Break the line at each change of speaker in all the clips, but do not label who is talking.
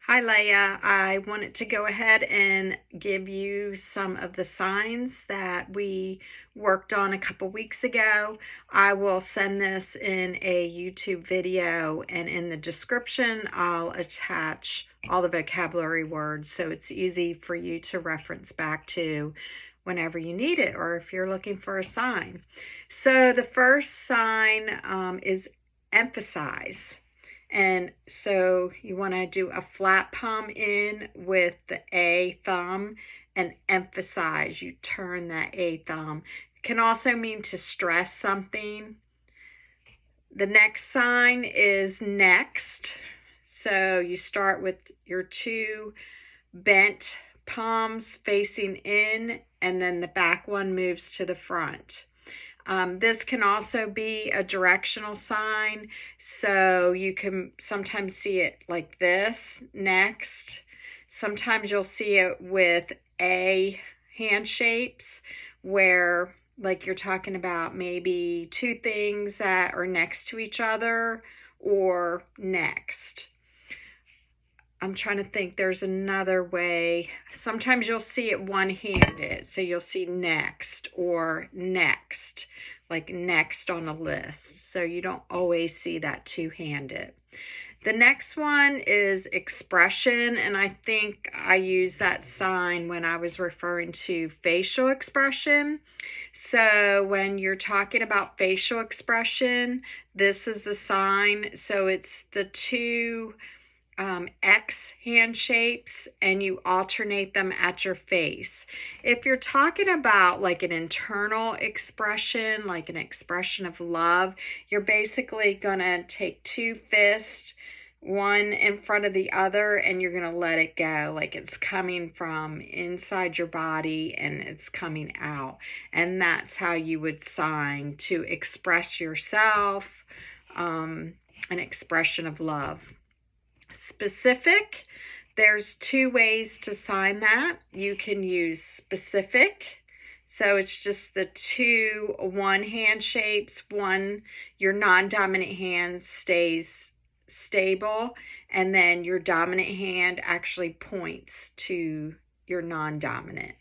Hi, Leah. I wanted to go ahead and give you some of the signs that we worked on a couple weeks ago. I will send this in a YouTube video, and in the description, I'll attach all the vocabulary words so it's easy for you to reference back to whenever you need it or if you're looking for a sign. So the first sign is emphasize. And so you want to do a flat palm in with the A thumb and emphasize. You turn that A thumb. It can also mean to stress something. The next sign is next. So you start with your two bent palms facing in, and then the back one moves to the front. This can also be a directional sign, so you can sometimes see it like this, next. Sometimes you'll see it with A hand shapes where like you're talking about maybe two things that are next to each other or next. I'm trying to think, there's another way. Sometimes you'll see it one-handed, so you'll see next or next, like next on a list. So you don't always see that two-handed. The next one is expression, and I think I used that sign when I was referring to facial expression. So when you're talking about facial expression, this is the sign. So it's the two X hand shapes, and you alternate them at your face. If you're talking about like an internal expression, like an expression of love, you're basically gonna take two fists, one in front of the other, and you're gonna let it go, like it's coming from inside your body and it's coming out. And that's how you would sign to express yourself, an expression of love. Specific, there's two ways to sign that. You can use specific, so it's just the two one hand shapes. One, your non-dominant hand stays stable, and then your dominant hand actually points to your non-dominant.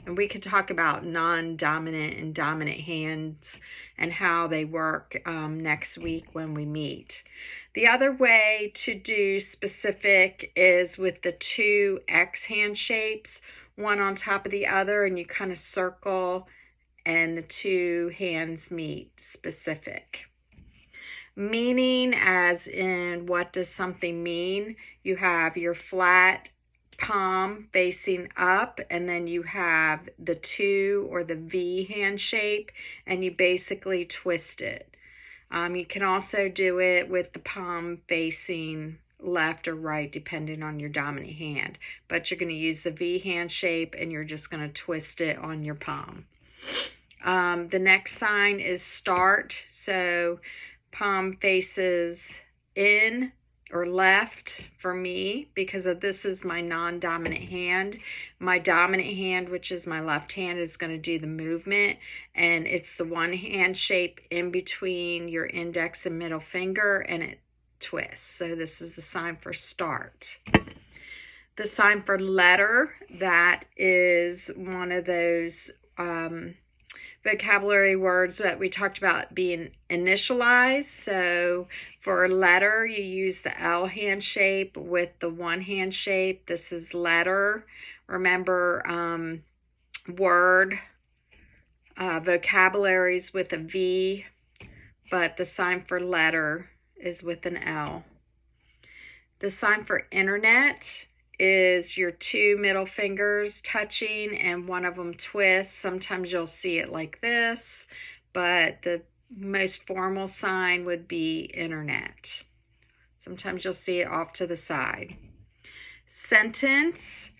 And we could talk about non-dominant and dominant hands and how they work next week when we meet. The other way to do specific is with the two X hand shapes, one on top of the other, and you kind of circle and the two hands meet. Specific. Meaning, as in what does something mean? You have your flat palm facing up, and then you have the two or the V hand shape, and you basically twist it. You can also do it with the palm facing left or right, depending on your dominant hand. But you're going to use the V hand shape, and you're just going to twist it on your palm. The next sign is start. So palm faces in or left for me, because of this is my non-dominant hand. My dominant hand, which is my left hand, is going to do the movement, and it's the one hand shape in between your index and middle finger, and it twists. So this is the sign for start. The sign for letter, that is one of those vocabulary words that we talked about being initialized. So for a letter, you use the L hand shape with the one hand shape. This is letter. Remember, word, vocabularies with a V, but the sign for letter is with an L. The sign for internet is your two middle fingers touching and one of them twists. Sometimes you'll see it like this, but the most formal sign would be internet. Sometimes you'll see it off to the side. Sentence,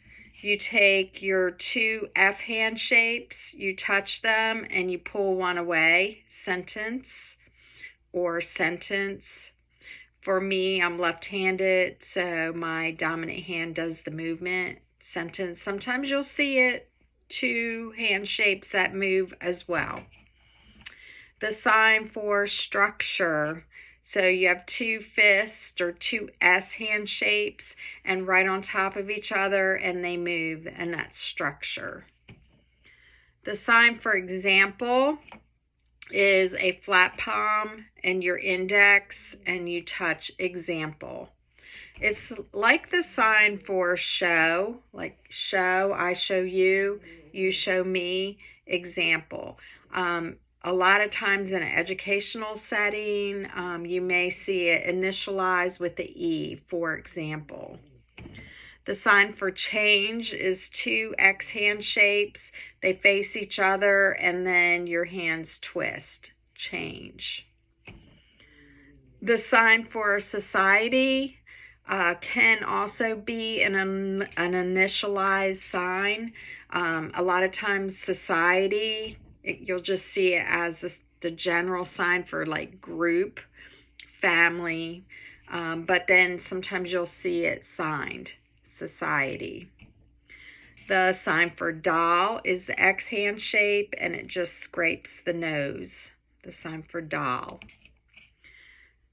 you take your two F hand shapes, you touch them, and you pull one away. Sentence or sentence. For me, I'm left-handed, so my dominant hand does the movement. Sentence. Sometimes you'll see it two hand shapes that move as well. The sign for structure. So you have two fists or two S hand shapes and right on top of each other, and they move, and that's structure. The sign for example is a flat palm and your index, and you touch example. It's like the sign for show, like show, I show you, you show me, example. A lot of times in an educational setting, you may see it initialized with the E, for example. The sign for change is two X hand shapes. They face each other and then your hands twist. Change. The sign for society can also be an initialized sign. A lot of times society, you'll just see it as the general sign for like group, family, but then sometimes you'll see it signed, society. The sign for doll is the X hand shape, and it just scrapes the nose, the sign for doll.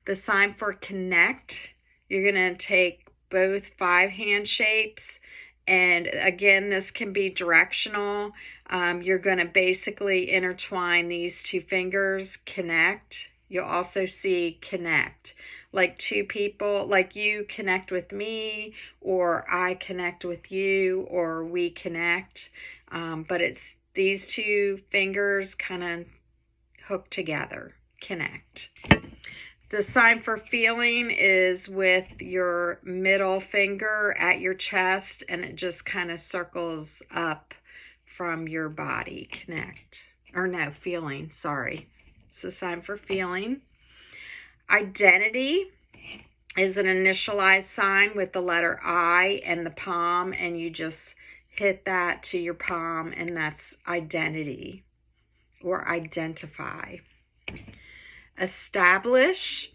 The sign for connect, you're going to take both 5 hand shapes, and again, this can be directional. You're going to basically intertwine these two fingers, connect. You'll also see connect, like two people, like you connect with me, or I connect with you, or we connect. But it's these two fingers kind of hooked together, connect. The sign for feeling is with your middle finger at your chest, and it just kind of circles up from your body, connect. Or no, feeling, sorry. It's the sign for feeling. Identity is an initialized sign with the letter I and the palm, and you just hit that to your palm, and that's identity or identify. Establish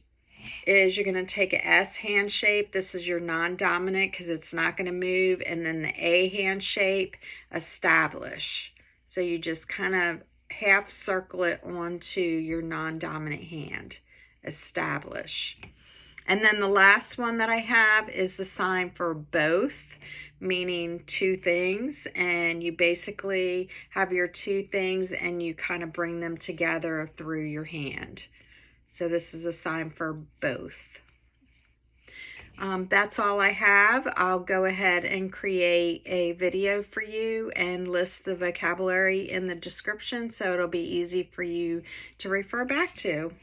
is you're going to take an S hand shape. This is your non-dominant because it's not going to move. And then the A hand shape, establish. So you just kind of half circle it onto your non-dominant hand, establish. And then the last one that I have is the sign for both, meaning two things, and you basically have your two things and you kind of bring them together through your hand. So this is a sign for both. That's all I have. I'll go ahead and create a video for you and list the vocabulary in the description so it'll be easy for you to refer back to.